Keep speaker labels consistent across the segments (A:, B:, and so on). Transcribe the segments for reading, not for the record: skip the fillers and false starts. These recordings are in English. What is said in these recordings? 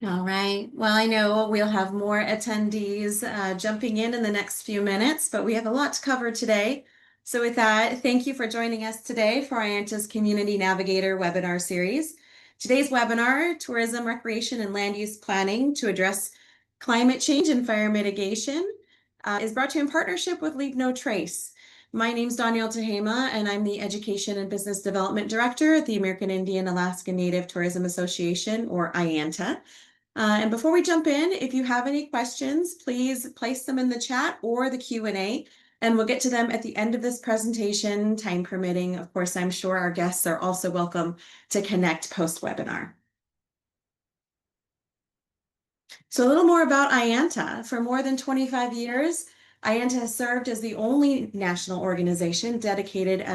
A: All right. Well, I know we'll have more attendees jumping in the next few minutes, but we have a lot to cover today. So with that, thank you for joining us today for IANTA's Community Navigator webinar series. Today's webinar, Tourism, Recreation, and Land Use Planning to Address Climate Change and Fire Mitigation, is brought to you in partnership with Leave No Trace. My name is Danielle Tehama, and I'm the Education and Business Development Director at the American Indian Alaska Native Tourism Association, or IANTA. And before we jump in, if you have any questions, please place them in the chat or the Q&A, and we'll get to them at the end of this presentation, time permitting. Of course, I'm sure our guests are also welcome to connect post-webinar. So a little more about IANTA. For more than 25 years, IANTA has served as the only national organization dedicated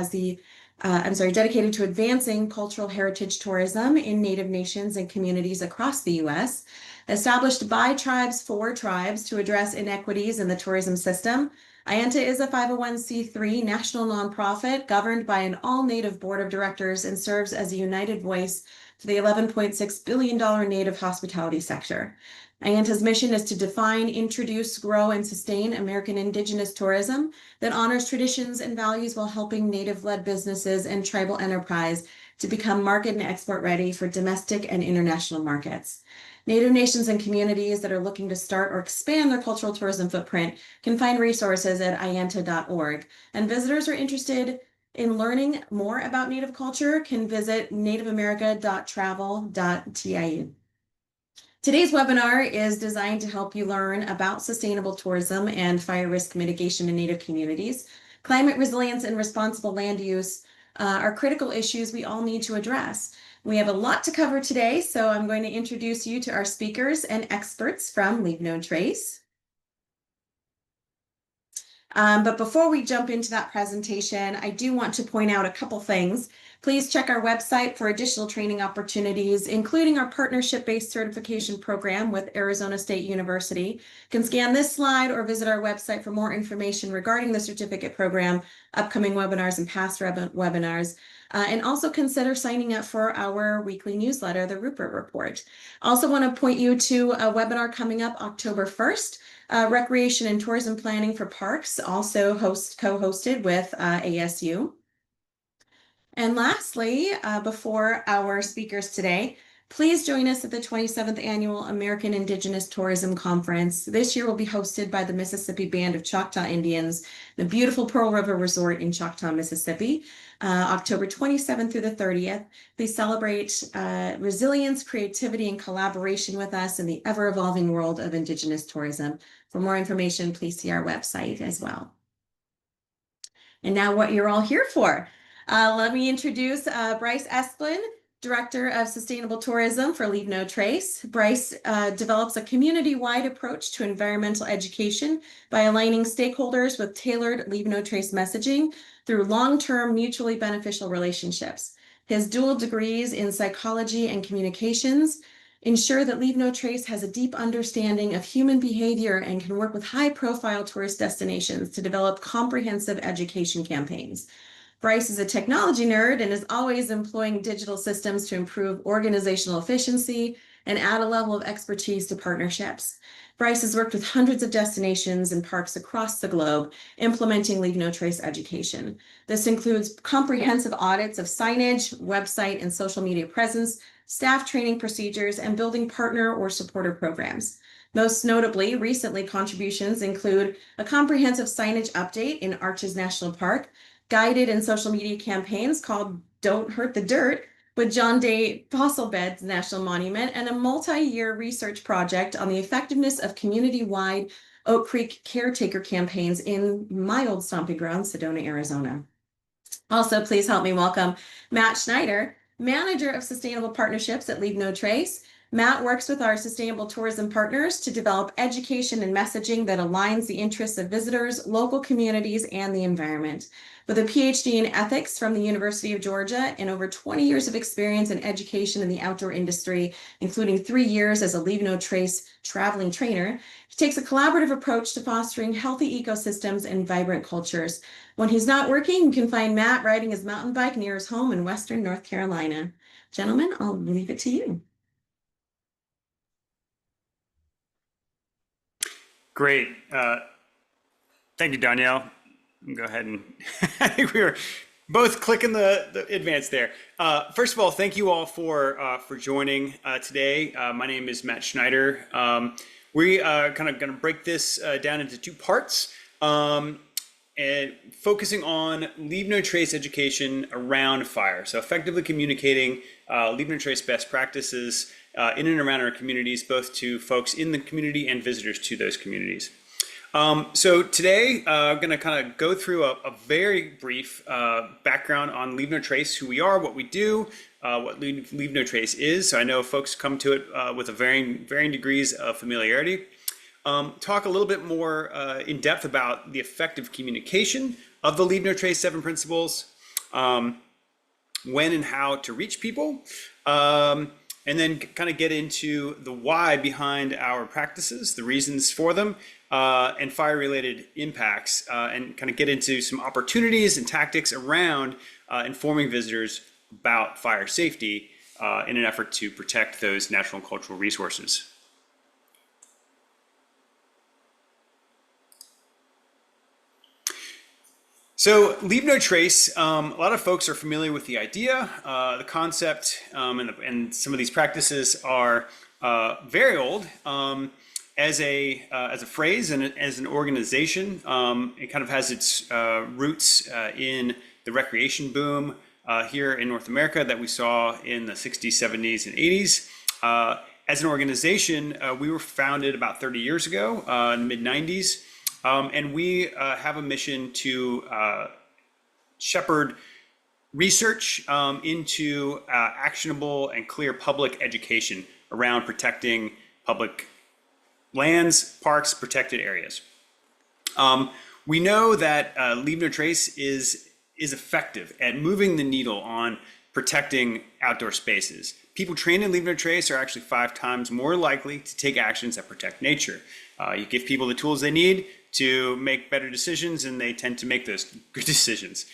A: dedicated to advancing cultural heritage tourism in Native nations and communities across the U.S. Established by tribes for tribes to address inequities in the tourism system, IANTA is a 501c3 national nonprofit governed by an all-Native board of directors and serves as a united voice for the $11.6 billion Native hospitality sector. IANTA's mission is to define, introduce, grow, and sustain American Indigenous tourism that honors traditions and values while helping Native-led businesses and tribal enterprise to become market and export ready for domestic and international markets. Native nations and communities that are looking to start or expand their cultural tourism footprint can find resources at ianta.org. And visitors are interested in learning more about Native culture can visit nativeamerica.travel.tiu. Today's webinar is designed to help you learn about sustainable tourism and fire risk mitigation in Native communities. Climate resilience and responsible land use are critical issues we all need to address. We have a lot to cover today, so I'm going to introduce you to our speakers and experts from Leave No Trace. But before we jump into that presentation, I do want to point out a couple things. Please check our website for additional training opportunities, including our partnership-based certification program with Arizona State University. You can scan this slide or visit our website for more information regarding the certificate program, upcoming webinars, and past webinars. And also consider signing up for our weekly newsletter, the Rupert Report. Also want to point you to a webinar coming up October 1st. Recreation and Tourism Planning for Parks, also co-hosted with ASU. And lastly, before our speakers today, please join us at the 27th Annual American Indigenous Tourism Conference. This year will be hosted by the Mississippi Band of Choctaw Indians, the beautiful Pearl River Resort in Choctaw, Mississippi, October 27th through the 30th. Please celebrate resilience, creativity, and collaboration with us in the ever-evolving world of Indigenous tourism. For more information, please see our website as well. And now what you're all here for. Let me introduce Bryce Esplin, Director of Sustainable Tourism for Leave No Trace. Bryce develops a community-wide approach to environmental education by aligning stakeholders with tailored Leave No Trace messaging through long-term mutually beneficial relationships. His dual degrees in psychology and communications ensure that Leave No Trace has a deep understanding of human behavior and can work with high-profile tourist destinations to develop comprehensive education campaigns. Bryce is a technology nerd and is always employing digital systems to improve organizational efficiency and add a level of expertise to partnerships. Bryce has worked with hundreds of destinations and parks across the globe, implementing Leave No Trace education. This includes comprehensive audits of signage, website, and social media presence, staff training procedures, and building partner or supporter programs. Most notably, recently contributions include a comprehensive signage update in Arches National Park, guided and social media campaigns called Don't Hurt the Dirt with John Day Fossil Beds National Monument, and a multi-year research project on the effectiveness of community-wide Oak Creek caretaker campaigns in my old stomping ground, Sedona, Arizona. Also, please help me welcome Matt Schneider, Manager of Sustainable Partnerships at Leave No Trace. Matt works with our sustainable tourism partners to develop education and messaging that aligns the interests of visitors, local communities, and the environment. With a PhD in ethics from the University of Georgia and over 20 years of experience in education in the outdoor industry, including 3 years as a Leave No Trace traveling trainer, he takes a collaborative approach to fostering healthy ecosystems and vibrant cultures. When he's not working, you can find Matt riding his mountain bike near his home in Western North Carolina. Gentlemen, I'll leave it to you.
B: Great. Thank you, Danielle. Go ahead and I think we were both clicking the advance there. First of all, thank you all for joining today. My name is Matt Schneider. We are kind of going to break this down into two parts. And focusing on leave no trace education around fire. So effectively communicating leave no trace best practices in and around our communities, both to folks in the community and visitors to those communities. So today I'm going to kind of go through a very brief background on leave no trace, who we are, what we do, what leave no trace is. So I know folks come to it with a varying degrees of familiarity. Talk a little bit more in depth about the effective communication of the Leave No Trace 7 principles, when and how to reach people, and then kind of get into the why behind our practices, the reasons for them, and fire-related impacts, and kind of get into some opportunities and tactics around informing visitors about fire safety in an effort to protect those natural and cultural resources. So leave no trace, a lot of folks are familiar with the idea, the concept, and some of these practices are very old. As a phrase and as an organization, it kind of has its roots in the recreation boom here in North America that we saw in the 60s, 70s, and 80s. As an organization, we were founded about 30 years ago, in the mid-90s. And we have a mission to shepherd research into actionable and clear public education around protecting public lands, parks, protected areas. We know that Leave No Trace is effective at moving the needle on protecting outdoor spaces. People trained in Leave No Trace are actually 5 times more likely to take actions that protect nature. You give people the tools they need to make better decisions, and they tend to make those good decisions.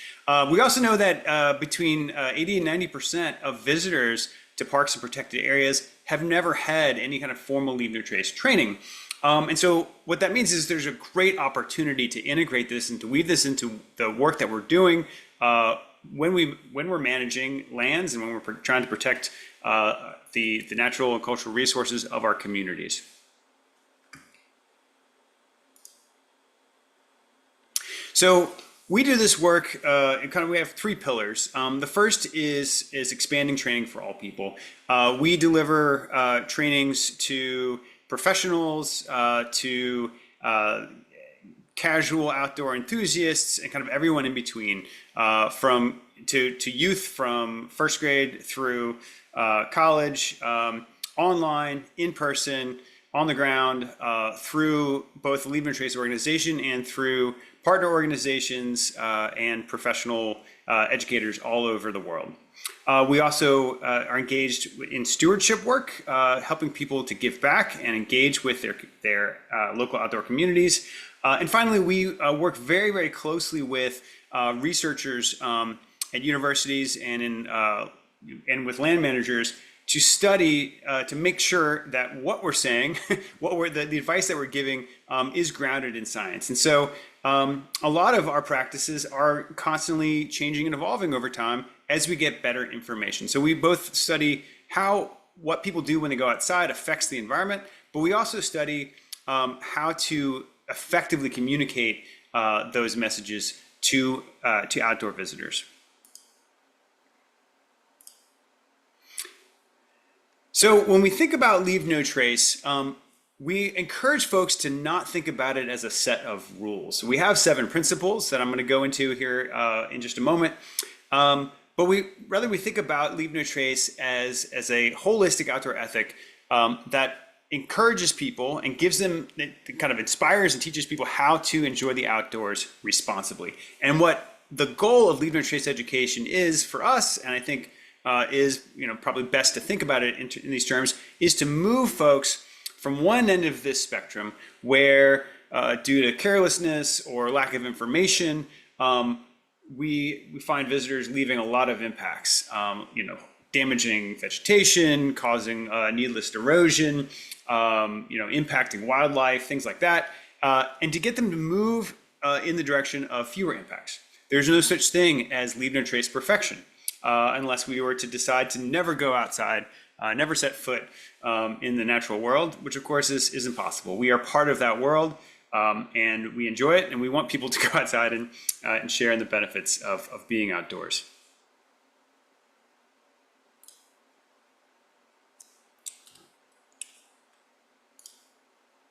B: We also know that between 80 and 90% of visitors to parks and protected areas have never had any kind of formal Leave No Trace training. And so what that means is there's a great opportunity to integrate this and to weave this into the work that we're doing when we're managing lands and when we're trying to protect the natural and cultural resources of our communities. So we do this work, we have 3 pillars. The first is expanding training for all people. We deliver trainings to professionals, to casual outdoor enthusiasts, and kind of everyone in between, to youth from first grade through college, online, in person, on the ground, through both the Leave No Trace organization and through partner organizations and professional educators all over the world. We also are engaged in stewardship work, helping people to give back and engage with their local outdoor communities. And finally, we work very, very closely with researchers at universities and with land managers to study, to make sure that what we're saying, the advice that we're giving is grounded in science. And so a lot of our practices are constantly changing and evolving over time as we get better information. So we both study how what people do when they go outside affects the environment, but we also study how to effectively communicate those messages to outdoor visitors. So when we think about Leave No Trace, we encourage folks to not think about it as a set of rules. We have 7 principles that I'm going to go into here in just a moment. But we think about Leave No Trace as a holistic outdoor ethic that encourages people and gives them, it kind of inspires and teaches people how to enjoy the outdoors responsibly. And what the goal of Leave No Trace education is for us, and I think is probably best to think about it in these terms, is to move folks from one end of this spectrum where due to carelessness or lack of information, we find visitors leaving a lot of impacts, damaging vegetation, causing needless erosion, impacting wildlife, things like that. and to get them to move in the direction of fewer impacts. There's no such thing as leave no trace perfection, unless we were to decide to never go outside, never set foot in the natural world, which of course is impossible. We are part of that world, and we enjoy it, and we want people to go outside and share in the benefits of being outdoors.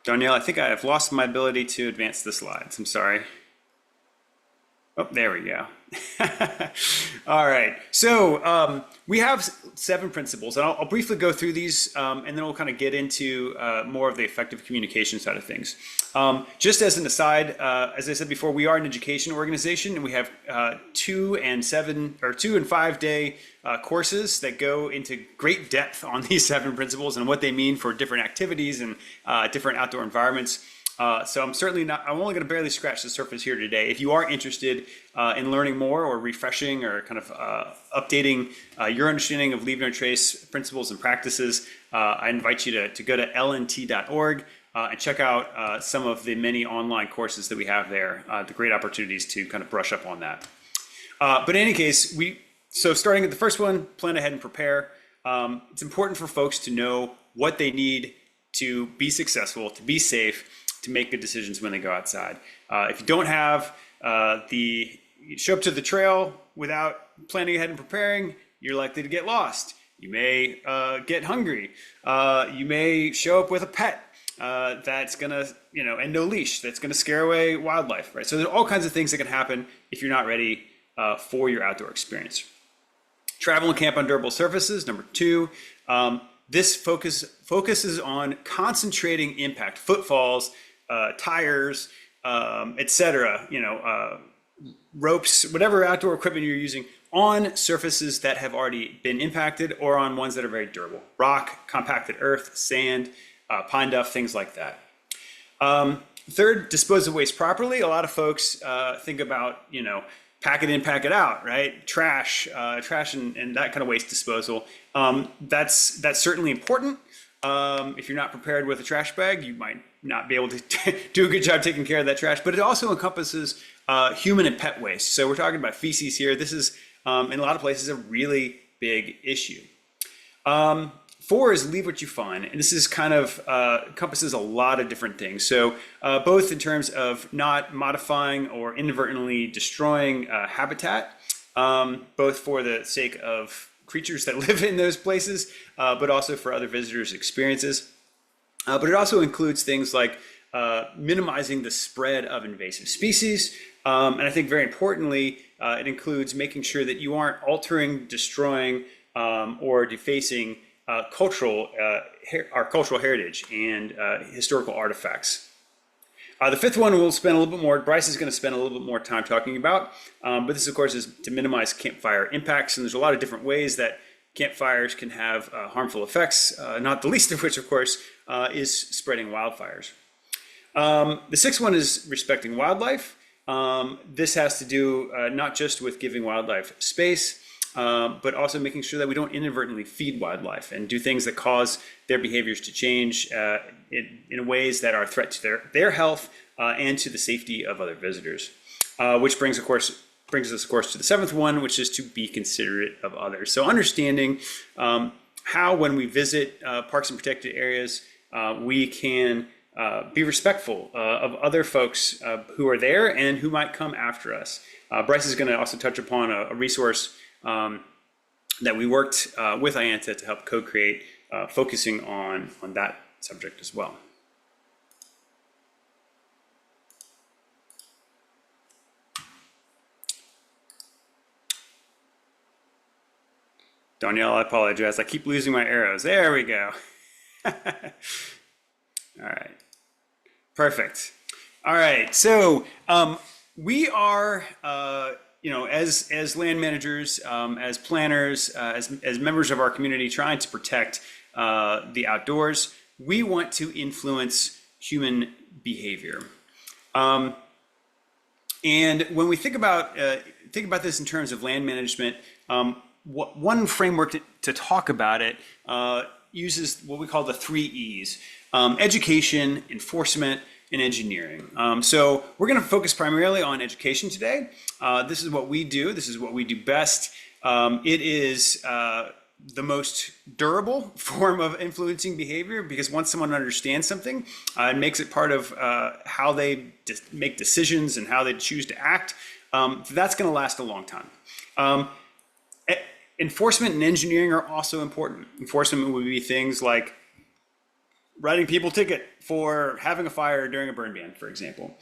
B: Danielle, I think I have lost my ability to advance the slides. I'm sorry. Oh, there we go. All right. So we have 7 principles, and I'll briefly go through these, and then we'll kind of get into more of the effective communication side of things. Just as an aside, as I said before, we are an education organization, and we have 2 and 5 day courses that go into great depth on these 7 principles and what they mean for different activities and different outdoor environments. So I'm only going to barely scratch the surface here today. If you are interested in learning more or refreshing or kind of updating your understanding of Leave No Trace principles and practices, I invite you to go to lnt.org and check out some of the many online courses that we have there, the great opportunities to kind of brush up on that. But in any case, so starting at the first one, plan ahead and prepare. It's important for folks to know what they need to be successful, to be safe, to make good decisions when they go outside. If you don't have you show up to the trail without planning ahead and preparing, you're likely to get lost. You may get hungry. You may show up with a pet that's gonna, and no leash, that's gonna scare away wildlife, right? So there's all kinds of things that can happen if you're not ready for your outdoor experience. Travel and camp on durable surfaces, number 2. This focuses on concentrating impact, footfalls, tires, etc., ropes, whatever outdoor equipment you're using, on surfaces that have already been impacted or on ones that are very durable. Rock, compacted earth, sand, pine duff, things like that. Third, dispose of waste properly. A lot of folks think about, pack it in, pack it out, right? Trash and that kind of waste disposal. That's certainly important. If you're not prepared with a trash bag, you might not be able to do a good job taking care of that trash, but it also encompasses human and pet waste. So we're talking about feces here. This is, in a lot of places, a really big issue. 4 is leave what you find. And this is kind of encompasses a lot of different things. So both in terms of not modifying or inadvertently destroying habitat, both for the sake of creatures that live in those places, but also for other visitors' experiences. But it also includes things like minimizing the spread of invasive species. And I think very importantly, it includes making sure that you aren't altering, destroying, or defacing our cultural heritage and historical artifacts. The 5th one we'll spend a little bit more, Bryce is going to spend a little bit more time talking about, but this of course is to minimize campfire impacts, and there's a lot of different ways that campfires can have harmful effects, not the least of which of course is spreading wildfires. The 6th one is respecting wildlife. This has to do not just with giving wildlife space, but also making sure that we don't inadvertently feed wildlife and do things that cause their behaviors to change in ways that are a threat to their health and to the safety of other visitors. Which brings us, of course, to the 7th one, which is to be considerate of others. So understanding how, when we visit parks and protected areas, we can be respectful of other folks who are there and who might come after us. Bryce is going to also touch upon a resource that we worked with IANTA to help co-create, focusing on that subject as well. Danielle, I apologize. I keep losing my arrows. There we go. All right. Perfect. All right. So we are, as land managers, as planners, as members of our community trying to protect the outdoors, we want to influence human behavior. And when we think about this in terms of land management, one framework to talk about it uses what we call the 3 E's: education, enforcement, and engineering. So we're going to focus primarily on education today. This is what we do. This is what we do best. It is the most durable form of influencing behavior, because once someone understands something, it makes it part of how they make decisions and how they choose to act. That's going to last a long time. Enforcement and engineering are also important. Enforcement would be things like writing people a ticket for having a fire during a burn ban, for example.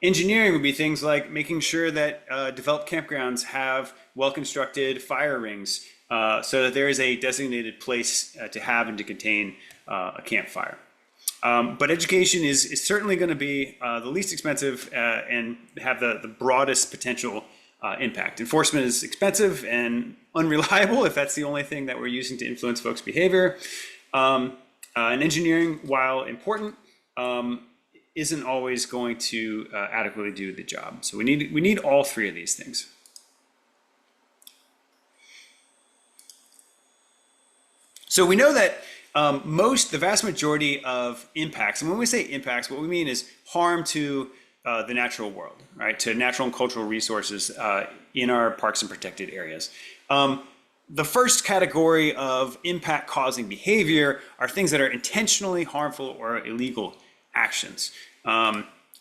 B: Engineering would be things like making sure that developed campgrounds have well-constructed fire rings so that there is a designated place to have and to contain a campfire. But education is certainly going to be the least expensive and have the broadest potential impact. Enforcement is expensive and unreliable if that's the only thing that we're using to influence folks' behavior. And engineering, while important, isn't always going to adequately do the job. So we need all three of these things. So we know that the vast majority of impacts, and when we say impacts, what we mean is harm to the natural world, right? To natural and cultural resources in our parks and protected areas. The first category of impact causing behavior are things that are intentionally harmful or illegal actions.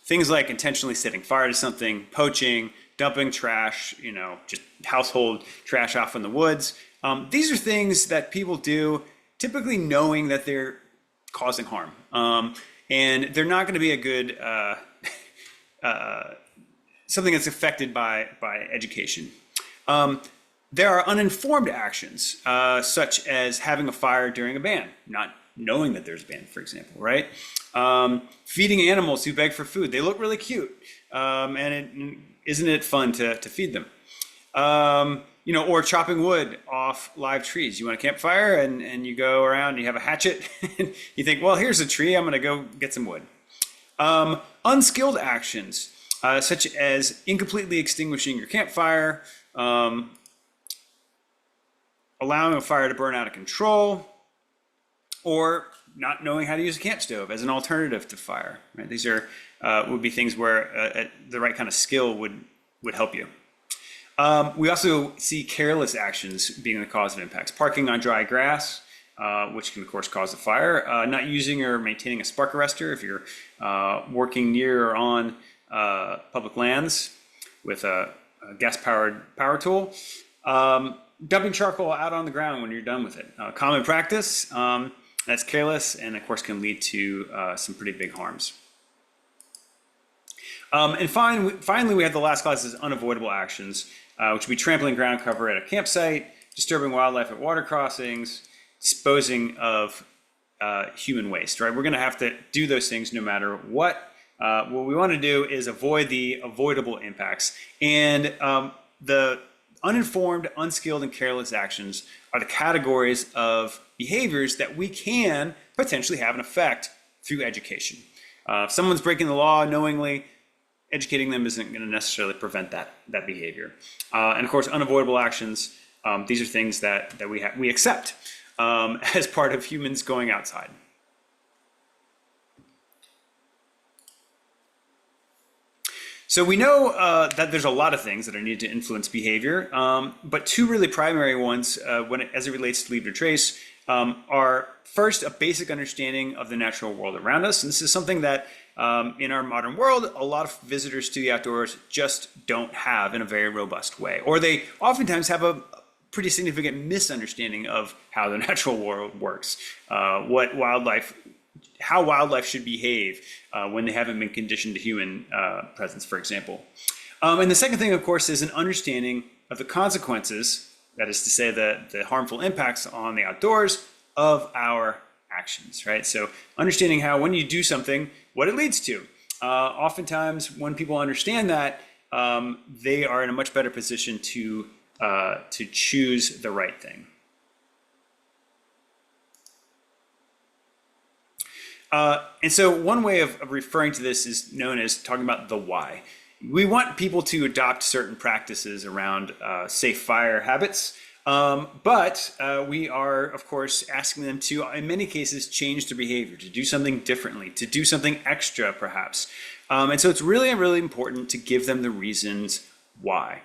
B: Things like intentionally setting fire to something, poaching, dumping trash, just household trash off in the woods. These are things that people do typically knowing that they're causing harm. And they're not going to be a good, something that's affected by education. There are uninformed actions, such as having a fire during a ban, not knowing that there's a ban, for example, right? Feeding animals who beg for food. They look really cute, isn't it fun to feed them? Or chopping wood off live trees. You want a campfire and you go around and you have a hatchet and you think, well, here's a tree, I'm gonna go get some wood. Unskilled actions, such as incompletely extinguishing your campfire, allowing a fire to burn out of control, or not knowing how to use a camp stove as an alternative to fire. Right? These are would be things where the right kind of skill would help you. We also see careless actions being the cause of impacts. Parking on dry grass, which can of course cause a fire. Not using or maintaining a spark arrestor if you're working near or on public lands with a gas-powered power tool. Dumping charcoal out on the ground when you're done with it. Common practice, that's careless and of course can lead to some pretty big harms. And finally, we have the last class is unavoidable actions, which would be trampling ground cover at a campsite, disturbing wildlife at water crossings, disposing of human waste, right? We're gonna have to do those things no matter what. What we wanna do is avoid the avoidable impacts. And the uninformed, unskilled, and careless actions are the categories of behaviors that we can potentially have an effect through education. If someone's breaking the law knowingly, educating them isn't going to necessarily prevent that behavior. And of course, unavoidable actions, these are things that we accept as part of humans going outside. So we know that there's a lot of things that are needed to influence behavior, but two really primary ones as it relates to Leave No Trace are first a basic understanding of the natural world around us. And this is something that in our modern world, a lot of visitors to the outdoors just don't have in a very robust way, or they oftentimes have a pretty significant misunderstanding of how the natural world works, how wildlife should behave when they haven't been conditioned to human presence, for example. And the second thing, of course, is an understanding of the consequences, that is to say the harmful impacts on the outdoors of our actions, right? So understanding how when you do something, what it leads to. Oftentimes when people understand that, they are in a much better position to choose the right thing. And so one way of referring to this is known as talking about the why. We want people to adopt certain practices around safe fire habits, But we are, of course, asking them to, in many cases, change their behavior, to do something differently, to do something extra, perhaps. And so it's really, really important to give them the reasons why.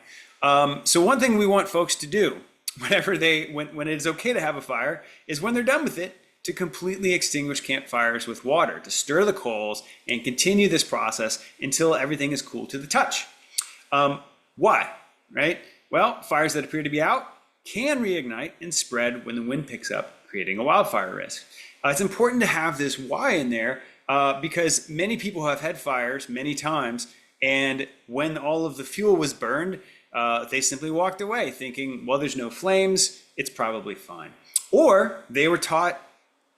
B: So one thing we want folks to do when it is okay to have a fire is when they're done with it, to completely extinguish campfires with water, to stir the coals and continue this process until everything is cool to the touch. Why? Right? Well, fires that appear to be out can reignite and spread when the wind picks up, creating a wildfire risk. It's important to have this why in there because many people have had fires many times, and when all of the fuel was burned, they simply walked away thinking, well, there's no flames, it's probably fine. Or they were taught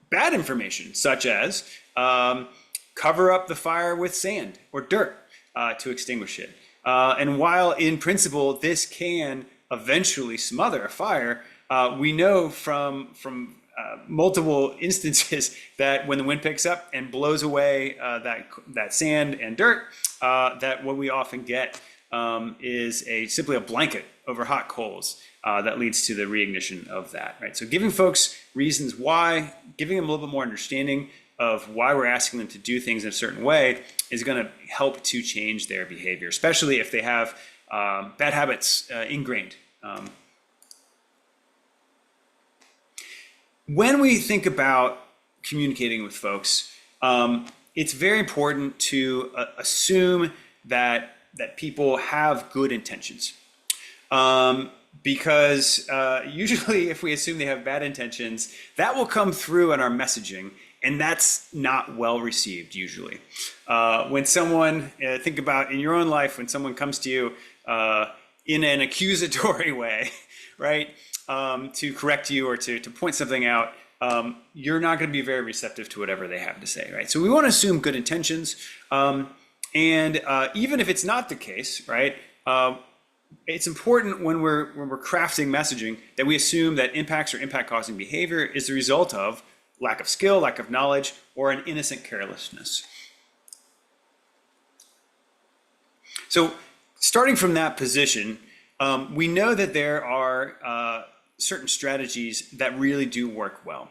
B: bad information, such as cover up the fire with sand or dirt to extinguish it. And while in principle this can eventually smother a fire, we know from multiple instances that when the wind picks up and blows away that sand and dirt, that what we often get is simply a blanket over hot coals that leads to the reignition of that. Right. So giving folks reasons why, giving them a little bit more understanding of why we're asking them to do things in a certain way is going to help to change their behavior, especially if they have bad habits ingrained. When we think about communicating with folks, it's very important to assume that people have good intentions. Because usually if we assume they have bad intentions, that will come through in our messaging, and that's not well received usually. When someone, think about in your own life, when someone comes to you in an accusatory way, right, to correct you or to point something out, you're not going to be very receptive to whatever they have to say, right? So we want to assume good intentions, and even if it's not the case, right, it's important when we're crafting messaging that we assume that impacts or impact-causing behavior is the result of lack of skill, lack of knowledge, or an innocent carelessness. So starting from that position, we know that there are certain strategies that really do work well.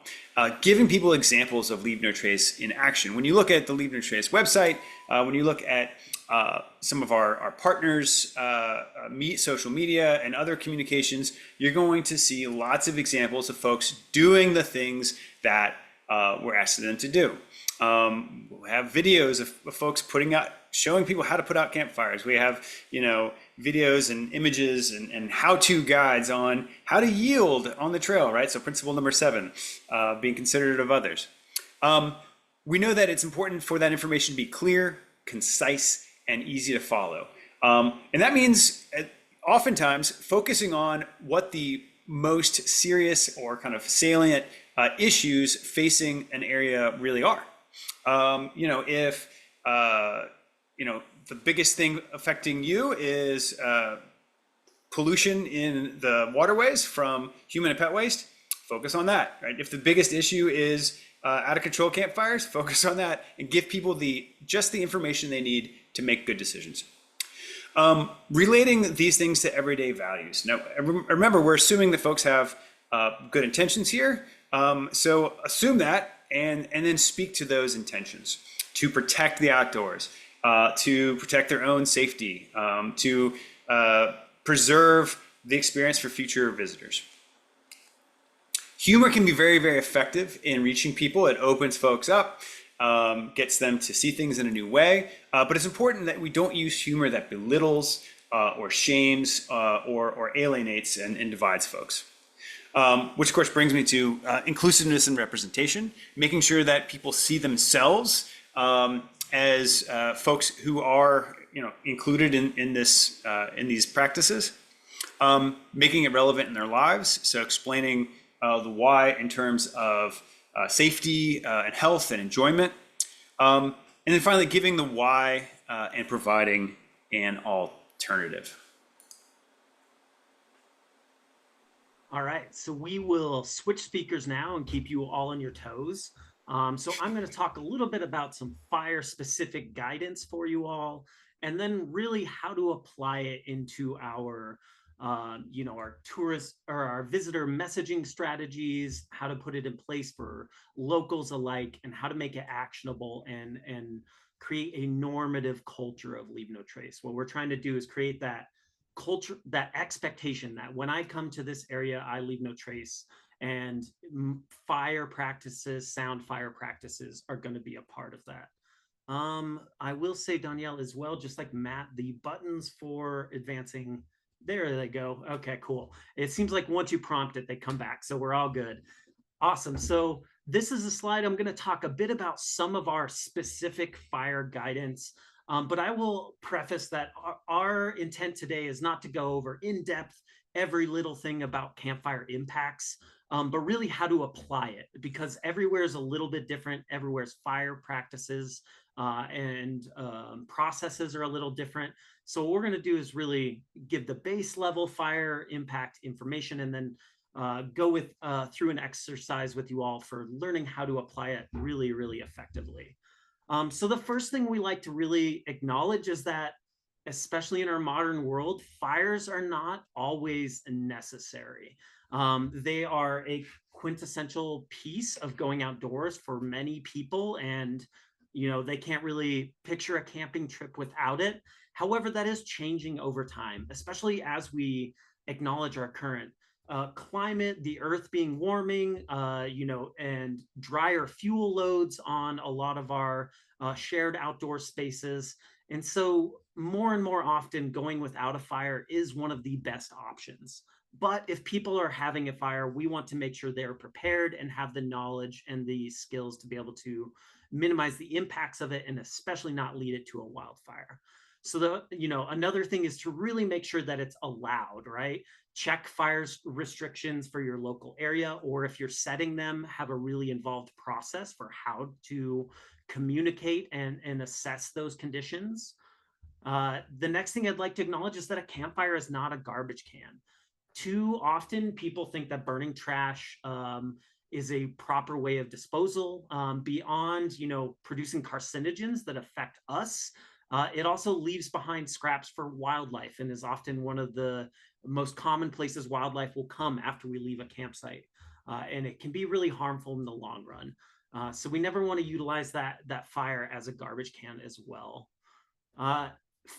B: Giving people examples of Leave No Trace in action. When you look at the Leave No Trace website, when you look at some of our partners, social media and other communications, you're going to see lots of examples of folks doing the things that we're asking them to do. We'll have videos of folks showing people how to put out campfires. We have, videos and images and how-to guides on how to yield on the trail, right? So principle number 7, being considerate of others. We know that it's important for that information to be clear, concise, and easy to follow. And that means oftentimes focusing on what the most serious or kind of salient issues facing an area really are. If the biggest thing affecting you is pollution in the waterways from human and pet waste, focus on that, right? If the biggest issue is out of control campfires, focus on that and give people just the information they need to make good decisions. Relating these things to everyday values. Now, remember, we're assuming that folks have good intentions here. So assume that and then speak to those intentions to protect the outdoors, to protect their own safety, to preserve the experience for future visitors. Humor can be very, very effective in reaching people. It opens folks up, gets them to see things in a new way. But it's important that we don't use humor that belittles or shames or alienates and divides folks. Which of course brings me to inclusiveness and representation, making sure that people see themselves as folks who are included in these practices, making it relevant in their lives. So explaining the why in terms of safety and health and enjoyment. And then finally giving the why and providing an alternative.
C: All right, so we will switch speakers now and keep you all on your toes. So I'm going to talk a little bit about some fire-specific guidance for you all, and then really how to apply it into our our tourist or our visitor messaging strategies, how to put it in place for locals alike, and how to make it actionable and create a normative culture of leave no trace. What we're trying to do is create that culture, that expectation that when I come to this area, I leave no trace. And fire practices, sound fire practices are going to be a part of that. I will say, Danielle, as well, just like Matt, the buttons for advancing, there they go. Okay, cool. It seems like once you prompt it, they come back. So we're all good. Awesome. So this is a slide. I'm going to talk a bit about some of our specific fire guidance. But I will preface that our intent today is not to go over in depth every little thing about campfire impacts, but really how to apply it, because everywhere is a little bit different. Everywhere's fire practices and processes are a little different. So what we're going to do is really give the base level fire impact information, and then go with through an exercise with you all for learning how to apply it really, really effectively. So the first thing we like to really acknowledge is that, especially in our modern world, fires are not always necessary. They are a quintessential piece of going outdoors for many people, and they can't really picture a camping trip without it. However, that is changing over time, especially as we acknowledge our current climate, the earth being warming, and drier fuel loads on a lot of our shared outdoor spaces. And so more and more often, going without a fire is one of the best options. But if people are having a fire, we want to make sure they're prepared and have the knowledge and the skills to be able to minimize the impacts of it, and especially not lead it to a wildfire. So another thing is to really make sure that it's allowed, right? Check fire restrictions for your local area, or if you're setting them, have a really involved process for how to communicate and assess those conditions. The next thing I'd like to acknowledge is that a campfire is not a garbage can. Too often, people think that burning trash is a proper way of disposal. Beyond, producing carcinogens that affect us, it also leaves behind scraps for wildlife, and is often one of the most common places wildlife will come after we leave a campsite. And it can be really harmful in the long run. So we never want to utilize that fire as a garbage can as well.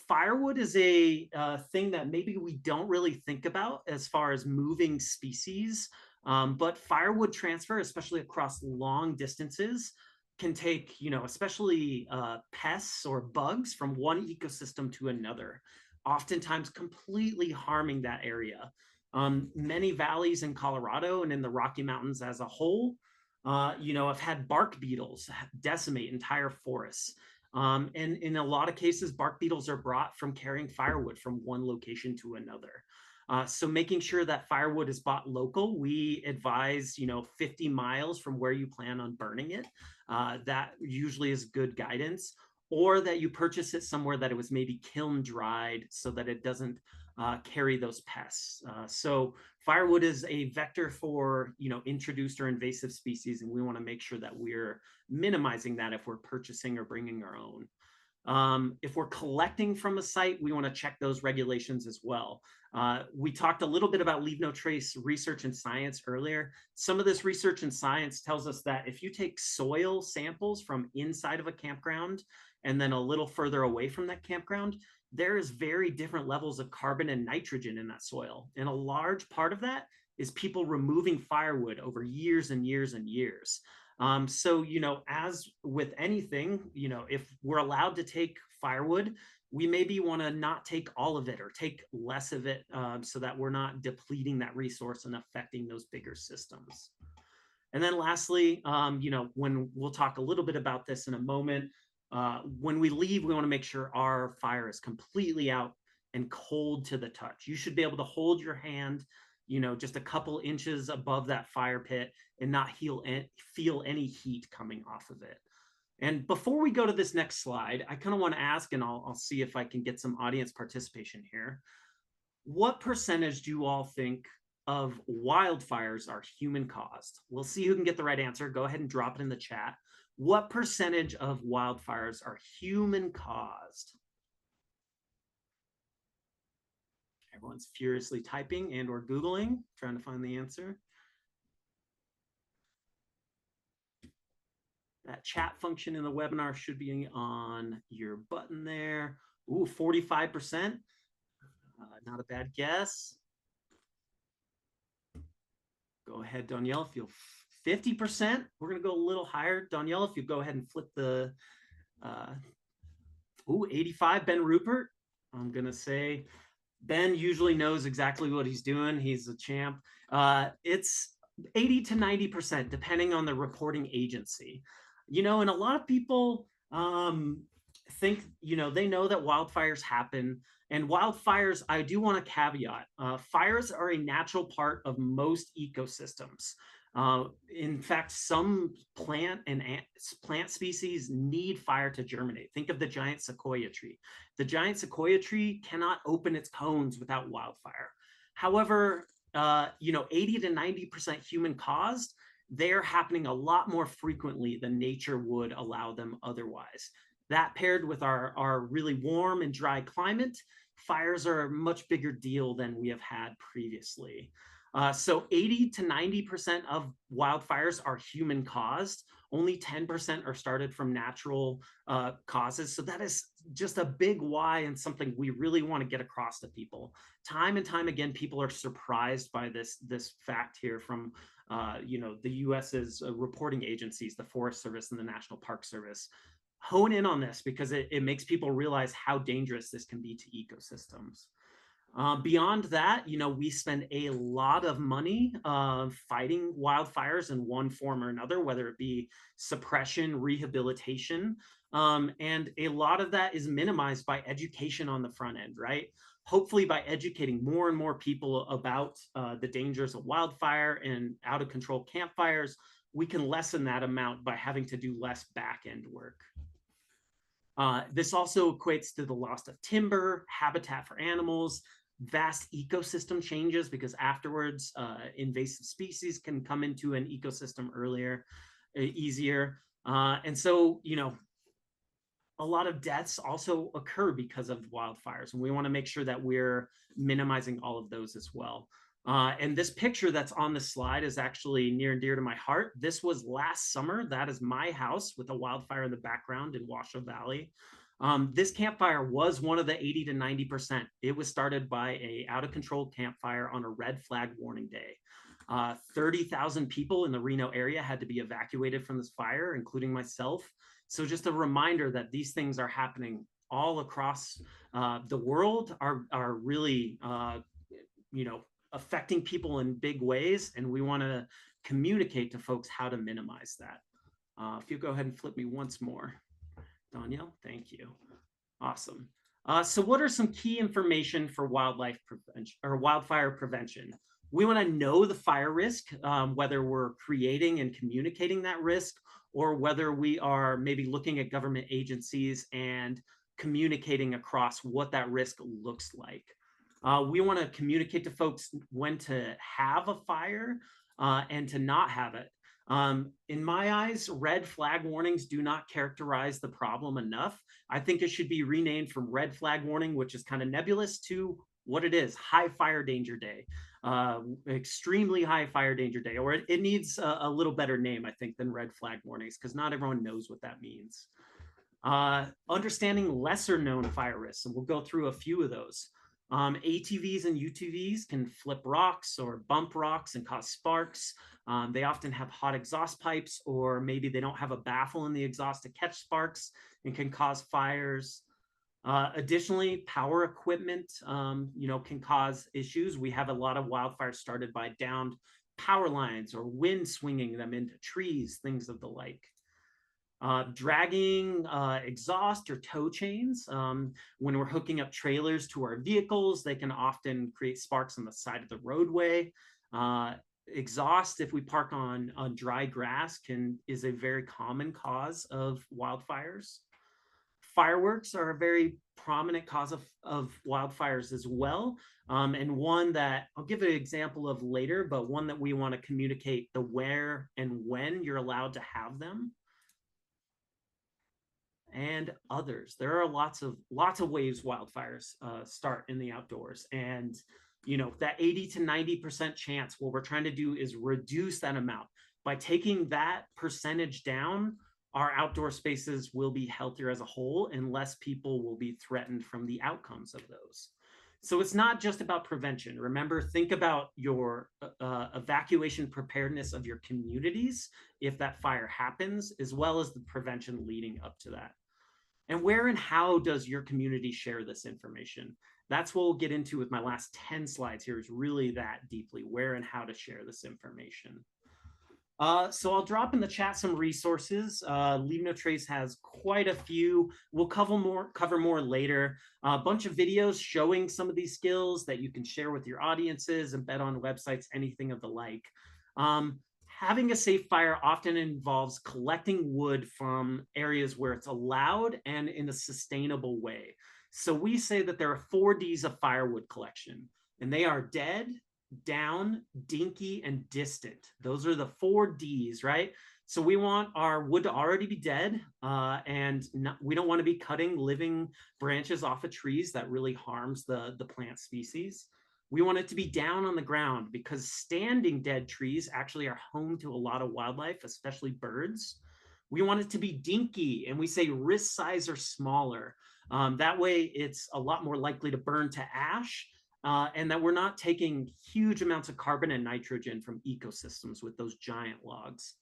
C: Firewood is a thing that maybe we don't really think about as far as moving species, but firewood transfer, especially across long distances, can take, especially pests or bugs from one ecosystem to another, oftentimes completely harming that area. Many valleys in Colorado and in the Rocky Mountains as a whole, have had bark beetles decimate entire forests. And in a lot of cases, bark beetles are brought from carrying firewood from one location to another. So making sure that firewood is bought local, we advise, 50 miles from where you plan on burning it. That usually is good guidance. Or that you purchase it somewhere that it was maybe kiln dried so that it doesn't carry those pests. So firewood is a vector for, introduced or invasive species, and we want to make sure that we're minimizing that if we're purchasing or bringing our own. If we're collecting from a site, we want to check those regulations as well. We talked a little bit about leave no trace research and science earlier. Some of this research and science tells us that if you take soil samples from inside of a campground and then a little further away from that campground, there is very different levels of carbon and nitrogen in that soil. And a large part of that is people removing firewood over years and years and years. So, as with anything, if we're allowed to take firewood, we maybe want to not take all of it or take less of it, so that we're not depleting that resource and affecting those bigger systems. And then lastly, when we'll talk a little bit about this in a moment, when we leave, we want to make sure our fire is completely out and cold to the touch. You should be able to hold your hand, just a couple inches above that fire pit and not feel any heat coming off of it. And before we go to this next slide, I kind of want to ask, and I'll see if I can get some audience participation here. What percentage do you all think of wildfires are human caused? We'll see who can get the right answer. Go ahead and drop it in the chat. What percentage of wildfires are human caused? Everyone's furiously typing and or Googling, trying to find the answer. That chat function in the webinar should be on your button there. Ooh, 45%. Not a bad guess. Go ahead, Danielle, if you'll 50%. We're going to go a little higher. Danielle, if you go ahead and flip the 85, Ben Rupert. I'm going to say Ben usually knows exactly what he's doing. He's a champ. It's 80 to 90%, depending on the reporting agency. You know, and a lot of people think, you know, they know that wildfires happen. And wildfires, I do want to caveat, fires are a natural part of most ecosystems. In fact, some plant species need fire to germinate. Think of the giant sequoia tree. The giant sequoia tree cannot open its cones without wildfire. However, you know, 80 to 90% human caused, they're happening a lot more frequently than nature would allow them otherwise. That paired with our really warm and dry climate, fires are a much bigger deal than we have had previously. So 80 to 90% of wildfires are human caused. Only 10% are started from natural causes. So that is just a big why and something we really want to get across to people. Time and time again, people are surprised by this fact here from you know, the US's reporting agencies, the Forest Service and the National Park Service. Hone in on this because it makes people realize how dangerous this can be to ecosystems. Beyond that, you know, we spend a lot of money fighting wildfires in one form or another, whether it be suppression, rehabilitation, and a lot of that is minimized by education on the front end, right? Hopefully by educating more and more people about the dangers of wildfire and out of control campfires, we can lessen that amount by having to do less back end work. This also equates to the loss of timber, habitat for animals, vast ecosystem changes because afterwards invasive species can come into an ecosystem easier. And so, you know, a lot of deaths also occur because of wildfires, and we want to make sure that we're minimizing all of those as well. And this picture that's on the slide is actually near and dear to my heart. This was last summer. That is my house with a wildfire in the background in Washoe Valley. This campfire was one of the 80 to 90%. It was started by a out of control campfire on a red flag warning day. 30,000 people in the Reno area had to be evacuated from this fire, including myself. So just a reminder that these things are happening all across the world, are really, you know, affecting people in big ways. And we want to communicate to folks how to minimize that. If you go ahead and flip me once more. Danielle, thank you. Awesome. So what are some key information for wildlife prevention or wildfire prevention? We want to know the fire risk, whether we're creating and communicating that risk, or whether we are maybe looking at government agencies and communicating across what that risk looks like. We want to communicate to folks when to have a fire and to not have it. In my eyes, red flag warnings do not characterize the problem enough. I think it should be renamed from red flag warning, which is kind of nebulous, to what it is: high fire danger day, extremely high fire danger day, or it needs a little better name, I think, than red flag warnings, because not everyone knows what that means. Understanding lesser known fire risks, and we'll go through a few of those. ATVs and UTVs can flip rocks or bump rocks and cause sparks. They often have hot exhaust pipes, or maybe they don't have a baffle in the exhaust to catch sparks and can cause fires. Additionally, power equipment, you know, can cause issues. We have a lot of wildfires started by downed power lines or wind swinging them into trees, things of the like. Dragging exhaust or tow chains. When we're hooking up trailers to our vehicles, they can often create sparks on the side of the roadway. Exhaust, if we park on dry grass, is a very common cause of wildfires. Fireworks are a very prominent cause of wildfires as well, and one that I'll give an example of later, but one that we want to communicate the where and when you're allowed to have them. and others. There are lots of ways wildfires start in the outdoors, and that 80 to 90% chance, what we're trying to do is reduce that amount. By taking that percentage down, our outdoor spaces will be healthier as a whole, and less people will be threatened from the outcomes of those. So it's not just about prevention. Remember, think about your evacuation preparedness of your communities if that fire happens, as well as the prevention leading up to that. And where and how does your community share this information? That's what we'll get into with my last 10 slides here, is really that deeply, where and how to share this information. So I'll drop in the chat some resources. Leave No Trace has quite a few. We'll cover more later. A bunch of videos showing some of these skills that you can share with your audiences, embed on websites, anything of the like. Having a safe fire often involves collecting wood from areas where it's allowed and in a sustainable way. So we say that there are 4 Ds of firewood collection, and they are dead, down, dinky, and distant. Those are the 4 Ds, right? So we want our wood to already be dead, and we don't want to be cutting living branches off of trees. That really harms the plant species. We want it to be down on the ground, because standing dead trees actually are home to a lot of wildlife, especially birds. We want it to be dinky, and we say wrist size or smaller. That way it's a lot more likely to burn to ash, and that we're not taking huge amounts of carbon and nitrogen from ecosystems with those giant logs.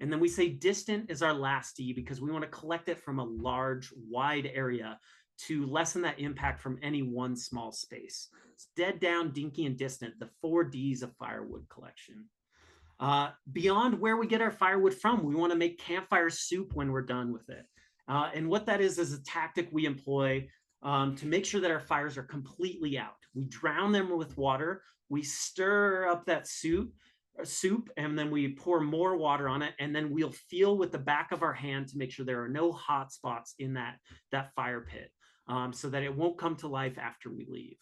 C: And then we say distant is our last D, because we want to collect it from a large, wide area to lessen that impact from any one small space. It's dead, down, dinky, and distant, the 4 Ds of firewood collection. Beyond where we get our firewood from, we want to make campfire soup when we're done with it. And what that is a tactic we employ to make sure that our fires are completely out. We drown them with water, we stir up that soup, and then we pour more water on it, and then we'll feel with the back of our hand to make sure there are no hot spots in that fire pit, so that it won't come to life after we leave.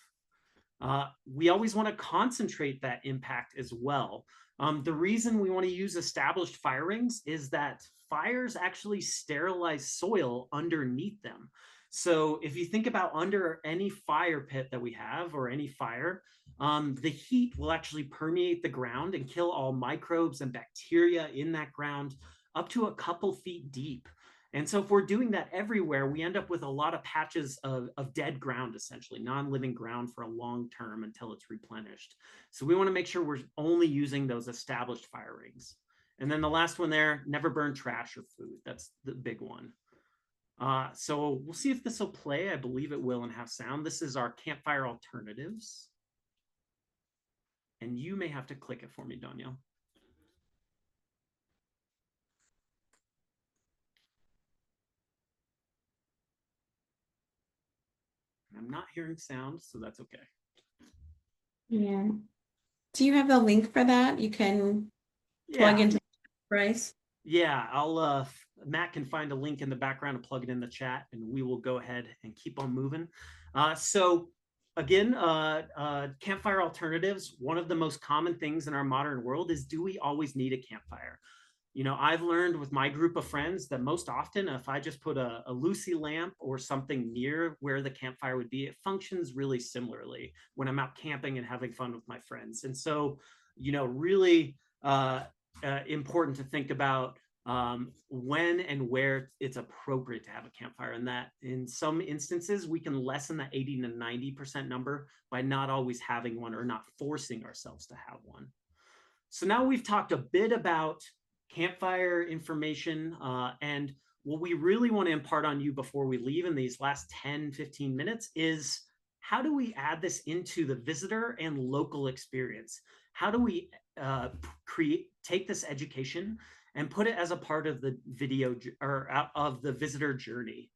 C: We always want to concentrate that impact as well. The reason we want to use established fire rings is that fires actually sterilize soil underneath them. So if you think about under any fire pit that we have, or any fire, the heat will actually permeate the ground and kill all microbes and bacteria in that ground up to a couple feet deep. And so if we're doing that everywhere, we end up with a lot of patches of dead ground, essentially non-living ground for a long term until it's replenished. So we want to make sure we're only using those established fire rings. And then the last one there, never burn trash or food. That's the big one. So we'll see if this will play. I believe it will and have sound. This is our campfire alternatives. And you may have to click it for me, Danielle. I'm not hearing sound, so that's okay.
A: Yeah. Do you have the link for that? You can plug into Bryce.
C: Yeah, I'll Matt can find a link in the background and plug it in the chat, and we will go ahead and keep on moving. So again, campfire alternatives. One of the most common things in our modern world is, do we always need a campfire? I've learned with my group of friends that most often, if I just put a Lucy lamp or something near where the campfire would be, it functions really similarly when I'm out camping and having fun with my friends. And so, really important to think about when and where it's appropriate to have a campfire, and that in some instances we can lessen that 80 to 90% number by not always having one, or not forcing ourselves to have one. So now we've talked a bit about campfire information, and what we really want to impart on you before we leave in these last 10-15 minutes is, how do we add this into the visitor and local experience? How do we take this education and put it as a part of the video or of the visitor journey?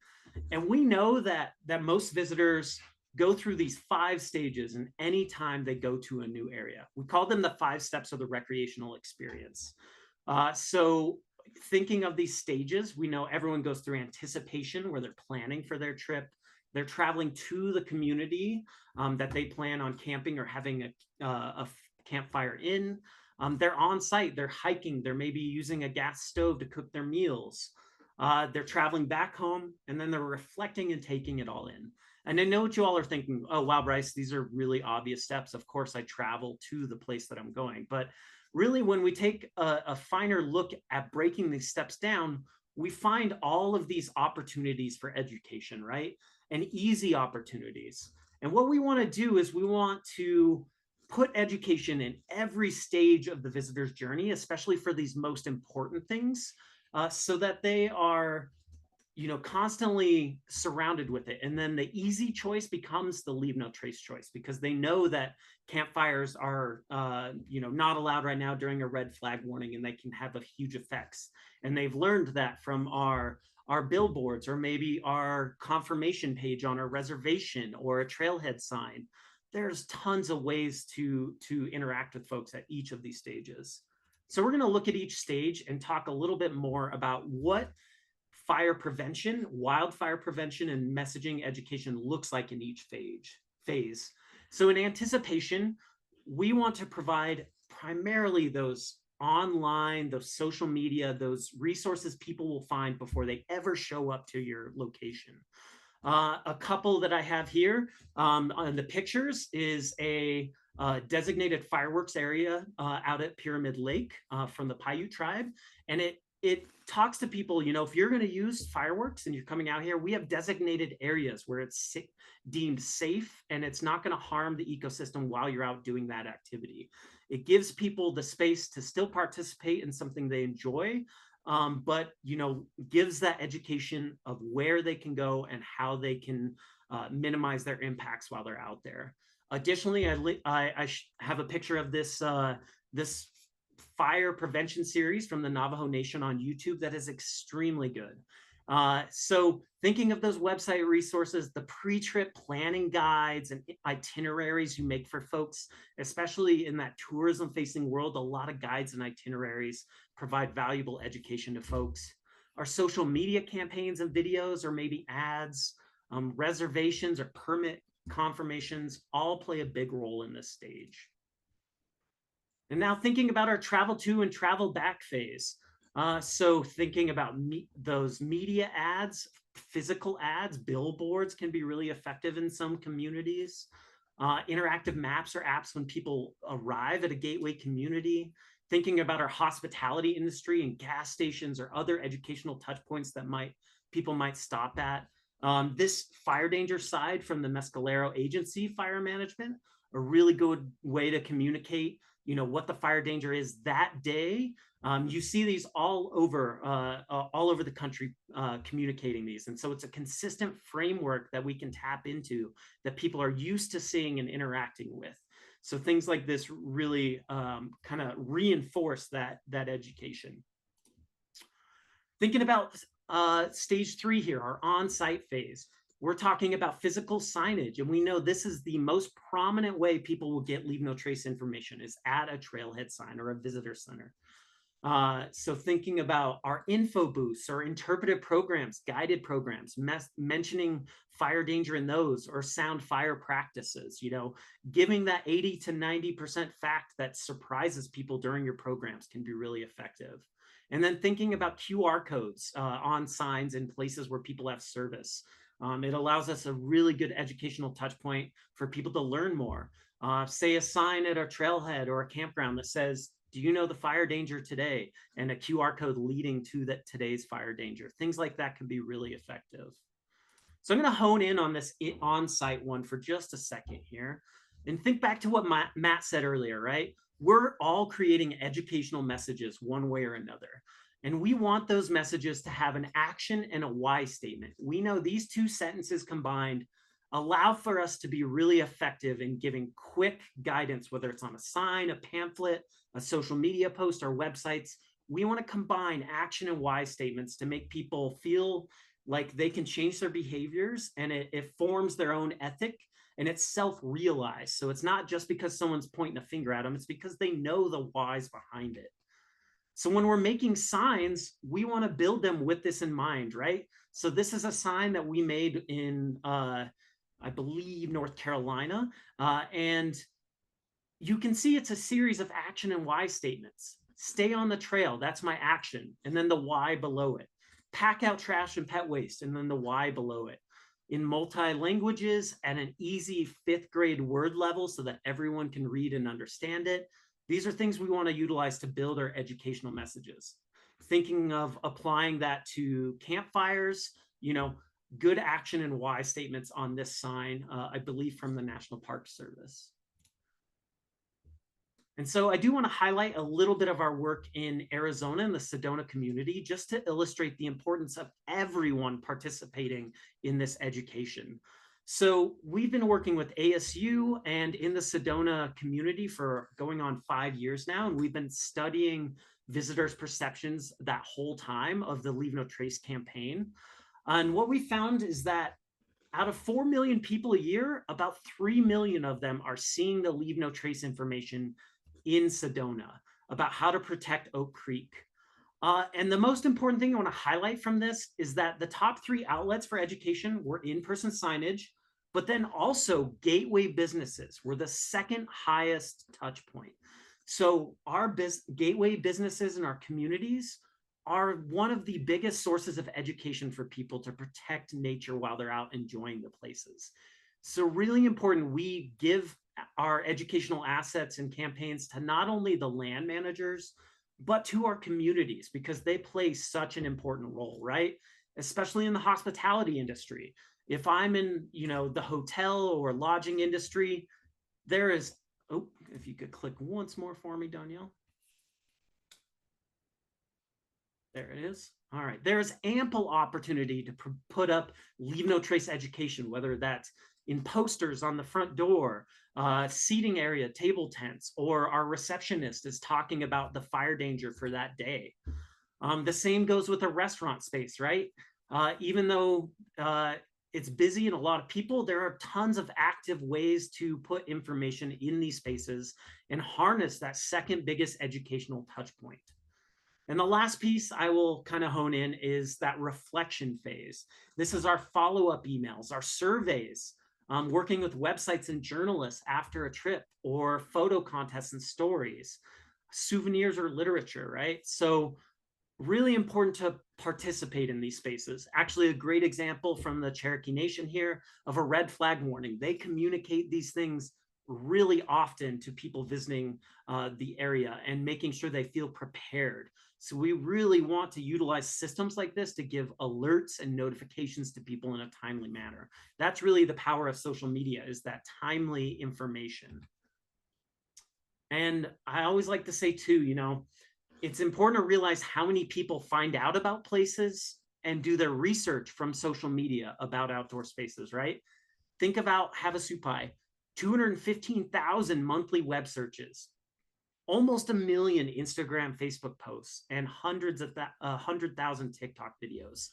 C: And we know that most visitors go through these 5 stages in any time they go to a new area. We call them the 5 steps of the recreational experience. So thinking of these stages, we know everyone goes through anticipation, where they're planning for their trip. They're traveling to the community that they plan on camping or having a campfire in. They're on site, they're hiking, they're maybe using a gas stove to cook their meals. they're traveling back home, and then they're reflecting and taking it all in. And I know what you all are thinking, oh, wow, Bryce, these are really obvious steps. Of course, I travel to the place that I'm going. But really, when we take a finer look at breaking these steps down, we find all of these opportunities for education, right? And easy opportunities. And what we want to do is we want to put education in every stage of the visitor's journey, especially for these most important things, so that they are constantly surrounded with it. And then the easy choice becomes the leave no trace choice, because they know that campfires are not allowed right now during a red flag warning, and they can have a huge effects. And they've learned that from our billboards, or maybe our confirmation page on a reservation or a trailhead sign. There's tons of ways to interact with folks at each of these stages. So we're going to look at each stage and talk a little bit more about what fire prevention, wildfire prevention, and messaging education looks like in each phase. So in anticipation, we want to provide primarily those online, those social media, those resources people will find before they ever show up to your location. A couple that I have here on the pictures is a designated fireworks area out at Pyramid Lake from the Paiute tribe. And it talks to people, if you're going to use fireworks and you're coming out here, we have designated areas where it's deemed safe and it's not going to harm the ecosystem while you're out doing that activity. It gives people the space to still participate in something they enjoy, but gives that education of where they can go and how they can minimize their impacts while they're out there. Additionally, I have a picture of this fire prevention series from the Navajo Nation on YouTube that is extremely good. So thinking of those website resources, the pre-trip planning guides and itineraries you make for folks, especially in that tourism facing world, a lot of guides and itineraries provide valuable education to folks. Our social media campaigns and videos, or maybe ads, reservations or permit confirmations, all play a big role in this stage. And now thinking about our travel to and travel back phase. So thinking about those media ads, physical ads, billboards can be really effective in some communities. Interactive maps or apps when people arrive at a gateway community. Thinking about our hospitality industry and gas stations or other educational touch points that people might stop at. This fire danger side from the Mescalero Agency Fire Management, a really good way to communicate what the fire danger is that day. You see these all over the country communicating these. And so it's a consistent framework that we can tap into that people are used to seeing and interacting with. So things like this really kind of reinforce that education. Thinking about stage 3 here, our on-site phase. We're talking about physical signage, and we know this is the most prominent way people will get leave no trace information is at a trailhead sign or a visitor center. So thinking about our info booths or interpretive programs, guided programs, mentioning fire danger in those, or sound fire practices, giving that 80 to 90% fact that surprises people during your programs can be really effective. And then thinking about QR codes on signs in places where people have service. It allows us a really good educational touch point for people to learn more. Say a sign at a trailhead or a campground that says, do you know the fire danger today? And a QR code leading to today's fire danger. Things like that can be really effective. So I'm going to hone in on this on-site one for just a second here. And think back to what Matt said earlier, right? We're all creating educational messages one way or another. And we want those messages to have an action and a why statement. We know these two sentences combined allow for us to be really effective in giving quick guidance, whether it's on a sign, a pamphlet, a social media post, or websites. We want to combine action and why statements to make people feel like they can change their behaviors, and it forms their own ethic, and it's self-realized. So it's not just because someone's pointing a finger at them, it's because they know the whys behind it. So when we're making signs, we want to build them with this in mind, right? So this is a sign that we made in, I believe, North Carolina. And you can see it's a series of action and why statements. Stay on the trail, that's my action. And then the why below it. pack out trash and pet waste, and then the why below it. In multi-languages at an easy 5th grade word level so that everyone can read and understand it. These are things we want to utilize to build our educational messages. Thinking of applying that to campfires, good action and why statements on this sign, I believe from the National Park Service. And so I do want to highlight a little bit of our work in Arizona and the Sedona community, just to illustrate the importance of everyone participating in this education. So we've been working with ASU and in the Sedona community for going on 5 years now, and we've been studying visitors' perceptions that whole time of the Leave No Trace campaign. And what we found is that out of 4 million people a year, about 3 million of them are seeing the Leave No Trace information in Sedona about how to protect Oak Creek. And the most important thing I want to highlight from this is that the top 3 outlets for education were in-person signage, but then also gateway businesses were the second highest touch point. So our gateway businesses in our communities are one of the biggest sources of education for people to protect nature while they're out enjoying the places. So really important we give our educational assets and campaigns to not only the land managers, but to our communities, because they play such an important role, right? Especially in the hospitality industry. If I'm in, the hotel or lodging industry, there is, oh, if you could click once more for me, Danielle. There it is. All right. There's ample opportunity to put up Leave No Trace education, whether that's in posters on the front door, seating area, table tents, or our receptionist is talking about the fire danger for that day. The same goes with a restaurant space, right? Even though it's busy and a lot of people, there are tons of active ways to put information in these spaces and harness that second biggest educational touch point. And the last piece I will kind of hone in is that reflection phase. This is our follow-up emails, our surveys, working with websites and journalists after a trip, or photo contests and stories, souvenirs or literature, right? So really important to participate in these spaces. Actually, a great example from the Cherokee Nation here of a red flag warning. They communicate these things really often to people visiting the area and making sure they feel prepared. So we really want to utilize systems like this to give alerts and notifications to people in a timely manner. That's really the power of social media, is that timely information. And I always like to say too, it's important to realize how many people find out about places and do their research from social media about outdoor spaces, right? Think about Havasupai, 215,000 monthly web searches, almost 1 million Instagram, Facebook posts, and 100,000 TikTok videos.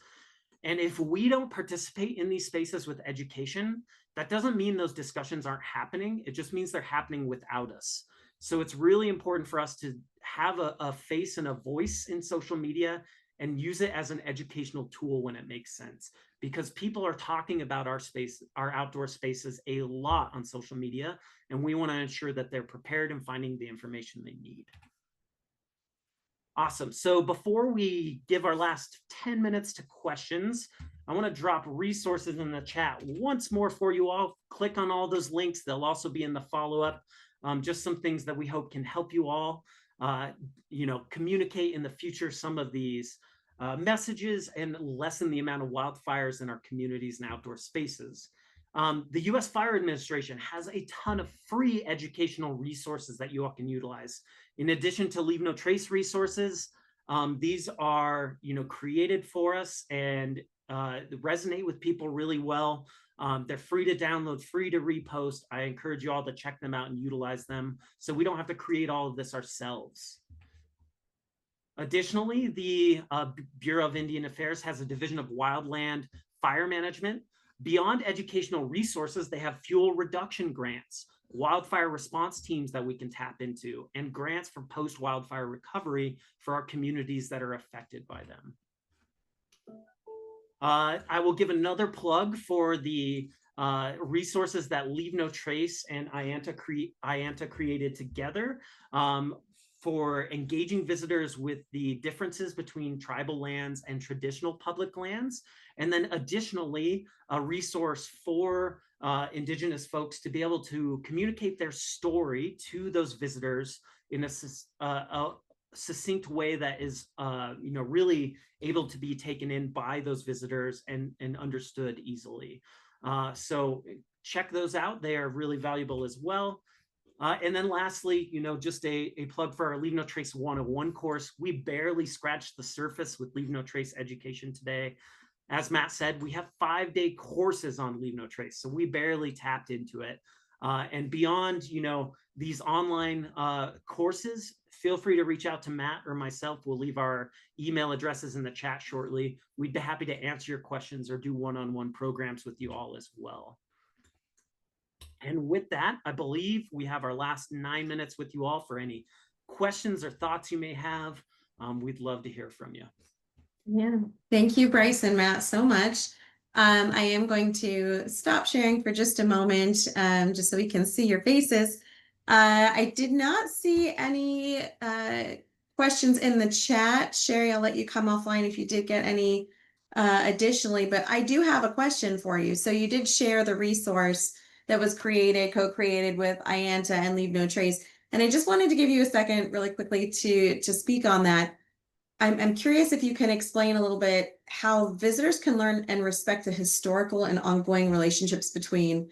C: And if we don't participate in these spaces with education, that doesn't mean those discussions aren't happening. It just means they're happening without us. So it's really important for us to have a face and a voice in social media and use it as an educational tool when it makes sense, because people are talking about our space, our outdoor spaces, a lot on social media, and we want to ensure that they're prepared and finding the information they need. Awesome. So before we give our last 10 minutes to questions, I want to drop resources in the chat once more for you all. Click on all those links. They'll also be in the follow-up. Just some things that we hope can help you all, communicate in the future some of these messages and lessen the amount of wildfires in our communities and outdoor spaces. The U.S. Fire Administration has a ton of free educational resources that you all can utilize. In addition to Leave No Trace resources, these are created for us and resonate with people really well. They're free to download, free to repost. I encourage you all to check them out and utilize them so we don't have to create all of this ourselves. Additionally, the Bureau of Indian Affairs has a division of wildland fire management. Beyond educational resources, they have fuel reduction grants, wildfire response teams that we can tap into, and grants for post-wildfire recovery for our communities that are affected by them. I will give another plug for the resources that Leave No Trace and IANTA created together. for engaging visitors with the differences between tribal lands and traditional public lands. And then additionally, a resource for Indigenous folks to be able to communicate their story to those visitors in a succinct way that is really able to be taken in by those visitors and understood easily. So check those out. They are really valuable as well. And then lastly, just a plug for our Leave No Trace 101 course. We barely scratched the surface with Leave No Trace education today. As Matt said, we have 5-day courses on Leave No Trace, so we barely tapped into it. And beyond, these online courses, feel free to reach out to Matt or myself. We'll leave our email addresses in the chat shortly. We'd be happy to answer your questions or do one-on-one programs with you all as well. And with that, I believe we have our last 9 minutes with you all for any questions or thoughts you may have. We'd love to hear from you.
A: Yeah, thank you, Bryce and Matt, so much. I am going to stop sharing for just a moment, just so we can see your faces. I did not see any questions in the chat. Sherry, I'll let you come offline if you did get any additionally, but I do have a question for you. So you did share the resource that was co-created with IANTA and Leave No Trace. And I just wanted to give you a second really quickly to speak on that. I'm curious if you can explain a little bit how visitors can learn and respect the historical and ongoing relationships between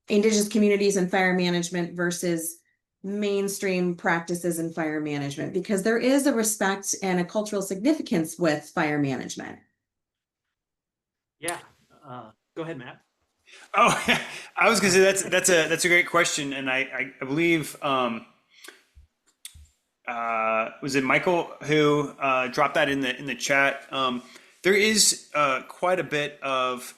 A: Indigenous communities and fire management versus mainstream practices in fire management, because there is a respect and a cultural significance with fire management.
C: Yeah, go ahead, Matt.
B: Oh, I was going to say that's a great question, and I believe was it Michael who dropped that in the chat. There is quite a bit of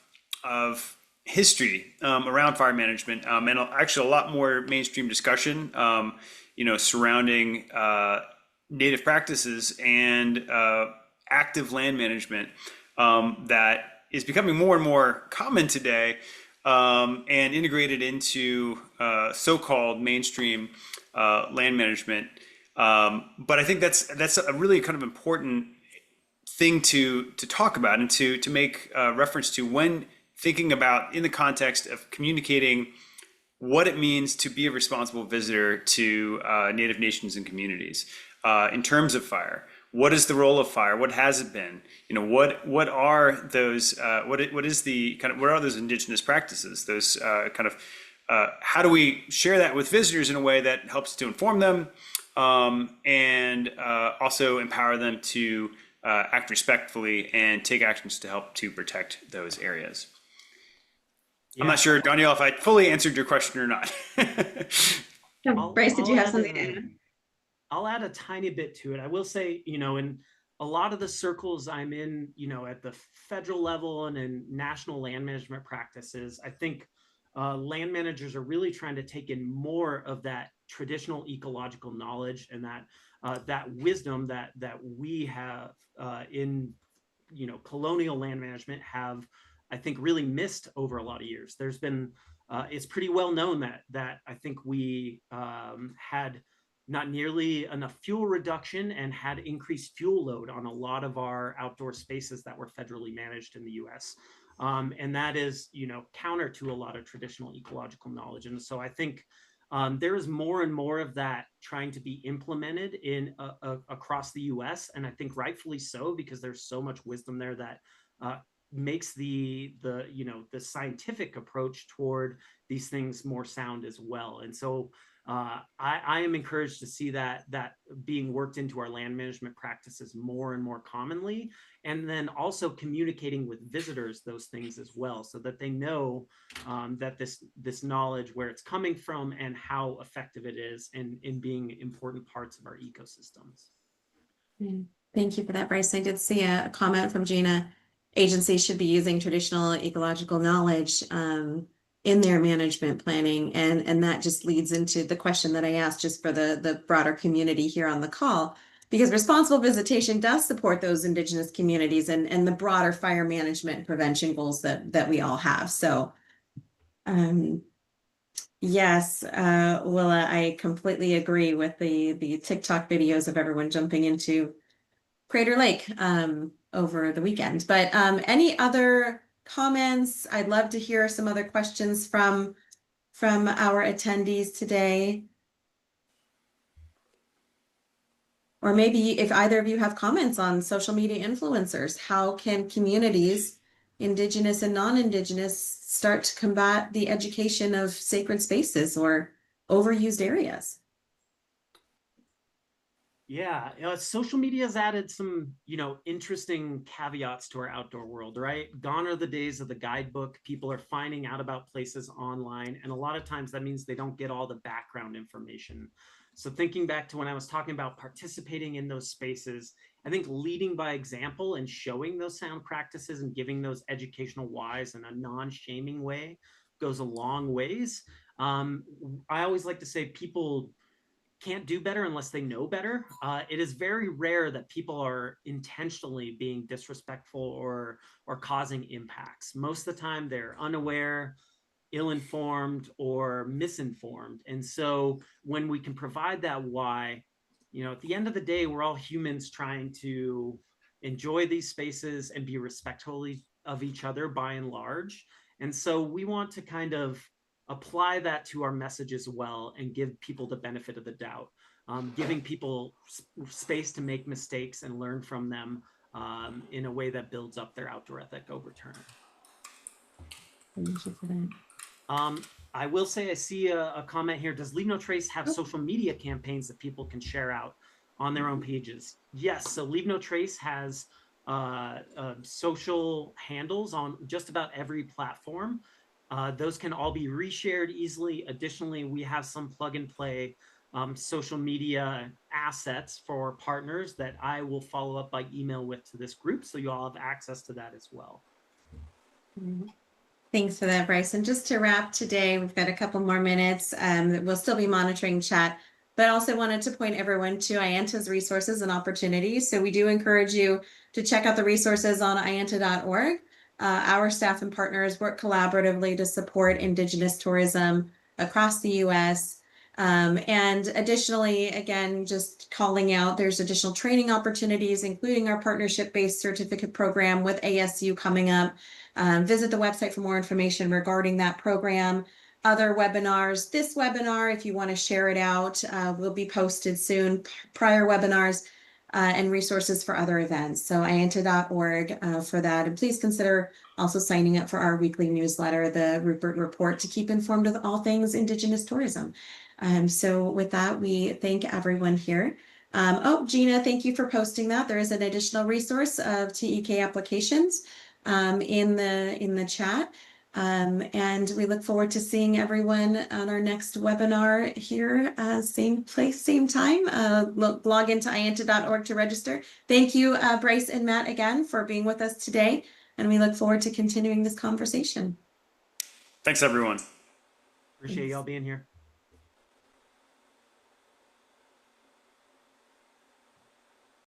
B: history around fire management, and actually a lot more mainstream discussion, surrounding native practices and active land management that is becoming more and more common today, and integrated into so-called mainstream land management. But I think that's a really kind of important thing to talk about and to make reference to when thinking about in the context of communicating what it means to be a responsible visitor to Native nations and communities in terms of fire. What is the role of fire? What has it been? What are those? What is the kind of, what are those indigenous practices? Those kind of how do we share that with visitors in a way that helps to inform them, and also empower them to act respectfully and take actions to help to protect those areas. Yeah. I'm not sure, Danielle, if I fully answered your question or not.
A: Bryce, did you have something to add?
C: I'll add a tiny bit to it. I will say, in a lot of the circles I'm in, at the federal level and in national land management practices, I think land managers are really trying to take in more of that traditional ecological knowledge and that wisdom that we have in colonial land management have, I think, really missed over a lot of years. There's been it's pretty well known that I think we had not nearly enough fuel reduction and had increased fuel load on a lot of our outdoor spaces that were federally managed in the US. And that is, counter to a lot of traditional ecological knowledge. And so I think there is more and more of that trying to be implemented in across the US. And I think rightfully so, because there's so much wisdom there that makes the scientific approach toward these things more sound as well. And so I am encouraged to see that being worked into our land management practices more and more commonly, and then also communicating with visitors those things as well, so that they know that this knowledge, where it's coming from and how effective it is in being important parts of our ecosystems.
A: Thank you for that, Bryce. I did see a comment from Gina. Agencies should be using traditional ecological knowledge in their management planning. And that just leads into the question that I asked just for the broader community here on the call, because responsible visitation does support those Indigenous communities and the broader fire management and prevention goals that we all have. So Yes, Willa, I completely agree with the TikTok videos of everyone jumping into Crater Lake over the weekend. But any other comments? I'd love to hear some other questions from our attendees today. Or maybe if either of you have comments on social media influencers, how can communities, Indigenous and non-Indigenous, start to combat the education of sacred spaces or overused areas?
C: Yeah, social media has added some, interesting caveats to our outdoor world, right? Gone are the days of the guidebook. People are finding out about places online, and a lot of times that means they don't get all the background information. So thinking back to when I was talking about participating in those spaces, I think leading by example and showing those sound practices and giving those educational whys in a non-shaming way goes a long ways. I always like to say people can't do better unless they know better. It is very rare that people are intentionally being disrespectful or causing impacts. Most of the time, they're unaware, ill-informed, or misinformed. And so, when we can provide that why, at the end of the day, we're all humans trying to enjoy these spaces and be respectful of each other by and large. And so, we want to kind of apply that to our message as well and give people the benefit of the doubt, giving people space to make mistakes and learn from them in a way that builds up their outdoor ethic over time.
A: Thank you for that.
C: I will say I see a comment here. Does Leave No Trace have social media campaigns that people can share out on their own pages? Yes. So Leave No Trace has social handles on just about every platform. Those can all be reshared easily. Additionally, we have some plug and play social media assets for partners that I will follow up by email with to this group. So you all have access to that as well.
A: Thanks for that, Bryce. And just to wrap today, we've got a couple more minutes. We'll still be monitoring chat, but also wanted to point everyone to IANTA's resources and opportunities. So we do encourage you to check out the resources on ianta.org. Our staff and partners work collaboratively to support Indigenous tourism across the U.S. And additionally, again, just calling out, there's additional training opportunities, including our partnership-based certificate program with ASU coming up. Visit the website for more information regarding that program. Other webinars. This webinar, if you want to share it out, will be posted soon. Prior webinars and resources for other events. So ianta.org for that. And please consider also signing up for our weekly newsletter, the Rupert Report, to keep informed of all things Indigenous tourism. So with that, we thank everyone here. Oh, Gina, thank you for posting that. There is an additional resource of TEK applications in the chat. And we look forward to seeing everyone on our next webinar here, same place, same time. Log into ianta.org to register. Thank you, Bryce and Matt, again for being with us today. And we look forward to continuing this conversation.
B: Thanks, everyone.
C: Appreciate y'all being here.